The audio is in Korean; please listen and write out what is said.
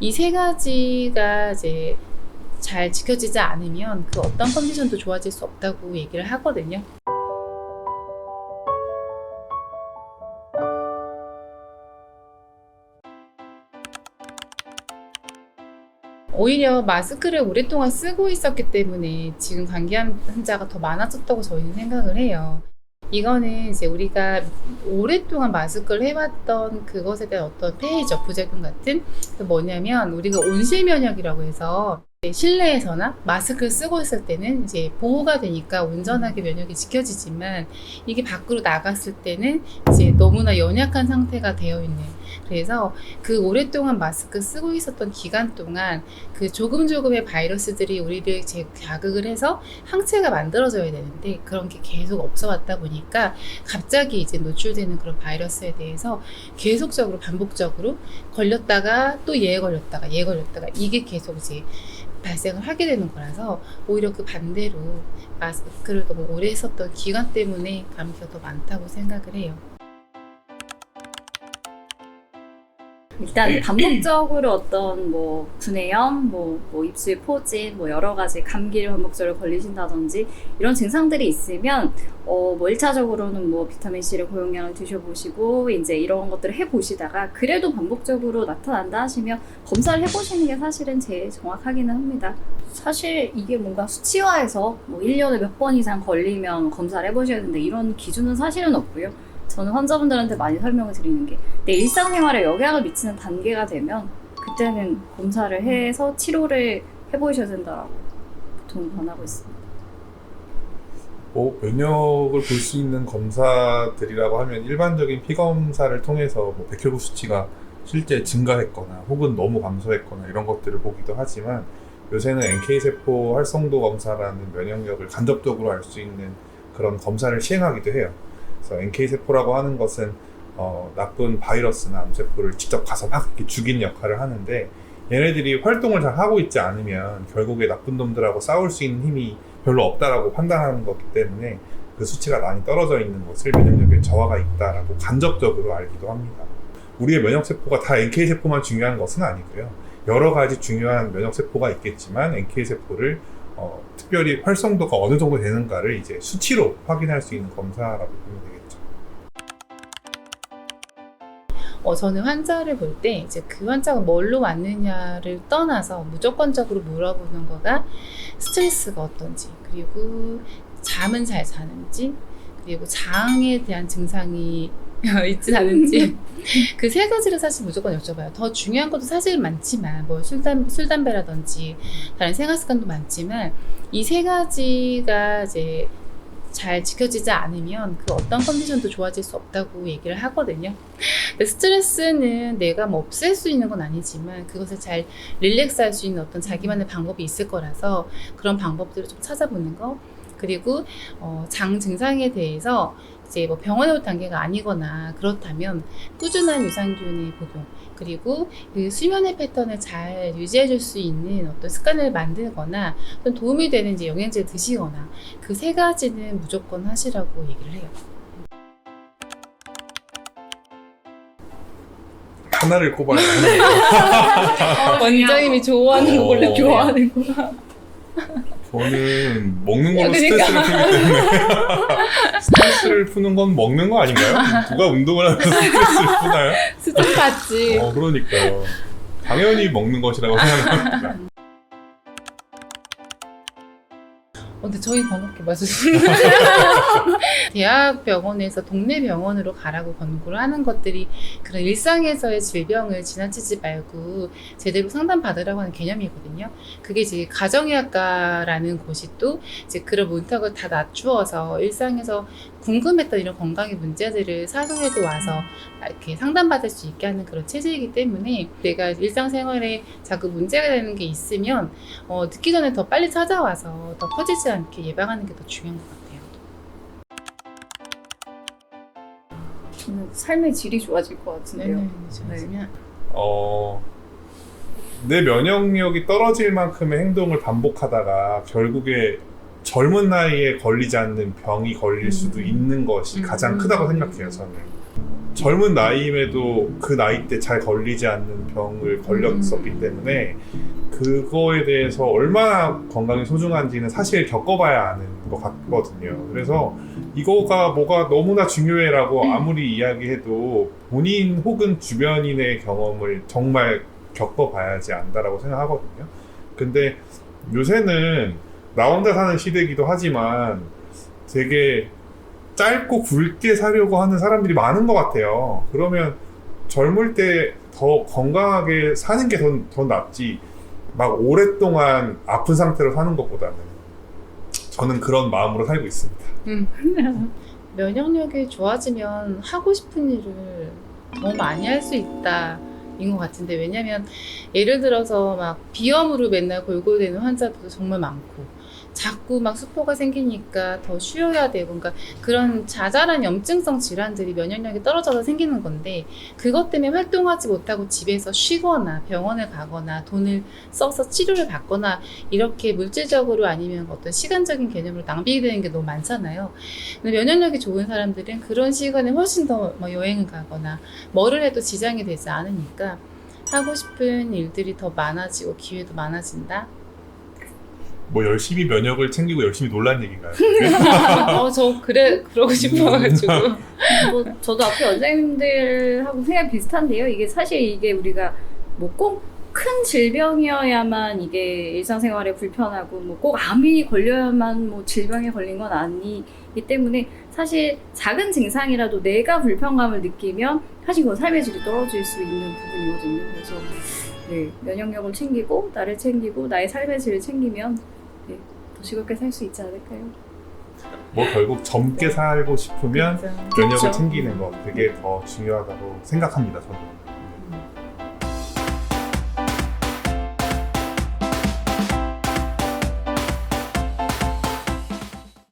이 세 가지가 이제 잘 지켜지지 않으면 그 어떤 컨디션도 좋아질 수 없다고 얘기를 하거든요. 오히려 마스크를 오랫동안 쓰고 있었기 때문에 지금 감기 환자가 더 많아졌다고 저희는 생각을 해요. 이거는 이제 우리가 오랫동안 마스크를 해왔던 그것에 대한 어떤 폐해적 부작용 같은, 그 뭐냐면 우리가 온실 면역이라고 해서 실내에서나 마스크를 쓰고 있을 때는 이제 보호가 되니까 온전하게 면역이 지켜지지만, 이게 밖으로 나갔을 때는 이제 너무나 연약한 상태가 되어 있는, 그래서 그 오랫동안 마스크 쓰고 있었던 기간 동안 그 조금의 바이러스들이 우리를 자극을 해서 항체가 만들어져야 되는데 그런 게 계속 없어 왔다 보니까 갑자기 이제 노출되는 그런 바이러스에 대해서 계속적으로 반복적으로 걸렸다가 또 얘 걸렸다가 이게 계속 이제 발생을 하게 되는 거라서, 오히려 그 반대로 마스크를 너무 오래 썼던 기간 때문에 감기가 더 많다고 생각을 해요. 일단 반복적으로 어떤 뭐 분해염, 뭐 입술 포진, 뭐 여러 가지 감기를 반복적으로 걸리신다든지 이런 증상들이 있으면 뭐 1차적으로는 뭐 비타민 C를 고용량을 드셔보시고 이제 이런 것들을 해보시다가 그래도 반복적으로 나타난다 하시면 검사를 해보시는 게 사실은 제일 정확하기는 합니다. 사실 이게 뭔가 수치화해서 뭐 1년에 몇 번 이상 걸리면 검사를 해보셔야 되는데 이런 기준은 사실은 없고요. 저는 환자분들한테 많이 설명을 드리는 게, 내 일상생활에 영향을 미치는 단계가 되면 그때는 검사를 해서 치료를 해보셔야 된다라고 보통 권하고 있습니다. 면역을 볼 수 있는 검사들이라고 하면 일반적인 피검사를 통해서 뭐 백혈구 수치가 실제 증가했거나 혹은 너무 감소했거나 이런 것들을 보기도 하지만, 요새는 NK세포 활성도 검사라는 면역력을 간접적으로 알 수 있는 그런 검사를 시행하기도 해요. 그래서 NK세포라고 하는 것은 나쁜 바이러스나 암세포를 직접 가서 막 이렇게 죽이는 역할을 하는데, 얘네들이 활동을 잘 하고 있지 않으면 결국에 나쁜 놈들하고 싸울 수 있는 힘이 별로 없다라고 판단하는 거기 때문에 그 수치가 많이 떨어져 있는 것을 면역력에 저하가 있다라고 간접적으로 알기도 합니다. 우리의 면역세포가 다 NK세포만 중요한 것은 아니고요. 여러 가지 중요한 면역세포가 있겠지만 NK세포를 특별히 활성도가 어느 정도 되는가를 이제 수치로 확인할 수 있는 검사라고 보면 되겠죠. 저는 환자를 볼 때 이제 그 환자가 뭘로 왔느냐를 떠나서 무조건적으로 물어보는 거가 스트레스가 어떤지, 그리고 잠은 잘 자는지, 그리고 장에 대한 증상이 있지 않은지, 그 세 가지를 사실 무조건 여쭤봐요. 더 중요한 것도 사실 많지만, 뭐 술, 담배라든지 다른 생활 습관도 많지만, 이 세 가지가 이제 잘 지켜지지 않으면 그 어떤 컨디션도 좋아질 수 없다고 얘기를 하거든요. 스트레스는 내가 뭐 없앨 수 있는 건 아니지만 그것을 잘 릴렉스 할 수 있는 어떤 자기만의 방법이 있을 거라서 그런 방법들을 좀 찾아보는 거, 그리고 장 증상에 대해서 이제 뭐 병원에 올 단계가 아니거나 그렇다면 꾸준한 유산균의 복용, 그리고 그 수면의 패턴을 잘 유지해 줄 수 있는 어떤 습관을 만들거나 어떤 도움이 되는 이제 영양제를 드시거나, 그 세 가지는 무조건 하시라고 얘기를 해요. 하나를 꼽아야 하는 원장님이 좋아하는 거 골라. 좋아하는 거. 저는 먹는 걸로 그러니까. 스트레스를 풀기 때문에 스트레스를 푸는 건 먹는 거 아닌가요? 누가 운동을 하면서 스트레스를 푸나요? 스트레스 받지. 그러니까요. 당연히 먹는 것이라고 생각합니다. 근데 저희 번호께 맞으시는 대학병원에서 동네 병원으로 가라고 권고를 하는 것들이 그런 일상에서의 질병을 지나치지 말고 제대로 상담받으라고 하는 개념이거든요. 그게 이제 가정의학과라는 곳이 또 이제 그런 문턱을 다 낮추어서 일상에서 궁금했던 이런 건강의 문제들을 사소해도 와서 이렇게 상담받을 수 있게 하는 그런 체제이기 때문에, 내가 일상생활에 자꾸 문제가 되는 게 있으면 늦기 전에 더 빨리 찾아와서 더 커지지 않게 예방하는 게 더 중요한 것 같아요. 저는 삶의 질이 좋아질 것 같은데요. 좋아지면 내 면역력이 떨어질 만큼의 행동을 반복하다가 결국에 젊은 나이에 걸리지 않는 병이 걸릴 수도 있는 것이 가장 크다고 생각해요, 저는. 젊은 나이임에도 그 나이 때 잘 걸리지 않는 병을 걸렸었기 때문에 그거에 대해서 얼마나 건강이 소중한지는 사실 겪어봐야 아는 것 같거든요. 그래서 이거가 뭐가 너무나 중요해라고 아무리 이야기해도 본인 혹은 주변인의 경험을 정말 겪어봐야지 안다라고 생각하거든요. 근데 요새는 나 혼자 사는 시대이기도 하지만 되게 짧고 굵게 사려고 하는 사람들이 많은 것 같아요. 그러면 젊을 때 더 건강하게 사는 게 더 낫지 막 오랫동안 아픈 상태로 사는 것보다는 저는 그런 마음으로 살고 있습니다. 면역력이 좋아지면 하고 싶은 일을 더 많이 할 수 있다. 인 것 같은데 왜냐면 예를 들어서 막 비염으로 맨날 골골대는 환자들도 정말 많고 자꾸 막 수포가 생기니까 더 쉬어야 되고 그러니까 그런 자잘한 염증성 질환들이 면역력이 떨어져서 생기는 건데 그것 때문에 활동하지 못하고 집에서 쉬거나 병원을 가거나 돈을 써서 치료를 받거나 이렇게 물질적으로 아니면 어떤 시간적인 개념으로 낭비되는 게 너무 많잖아요. 근데 면역력이 좋은 사람들은 그런 시간에 훨씬 더 뭐 여행을 가거나 뭐를 해도 지장이 되지 않으니까 하고 싶은 일들이 더 많아지고 기회도 많아진다. 뭐 열심히 면역을 챙기고 열심히 놀란 얘기인가요? 저 그러고 싶어가지고. 뭐 저도 앞에 원장님들하고 생각이 비슷한데요. 이게 사실 이게 우리가 뭐 꼭 큰 질병이어야만 이게 일상생활에 불편하고 뭐 꼭 암이 걸려야만 뭐 질병에 걸린 건 아니기 때문에 사실 작은 증상이라도 내가 불편감을 느끼면 사실 그건 삶의 질이 떨어질 수 있는 부분이거든요. 그래서 네, 면역력을 챙기고 나를 챙기고 나의 삶의 질을 챙기면 네, 더 즐겁게 살 수 있지 않을까요? 뭐 결국 젊게 살고 싶으면 그렇죠. 면역을 그렇죠. 챙기는 거 그게 더 중요하다고 생각합니다. 저는.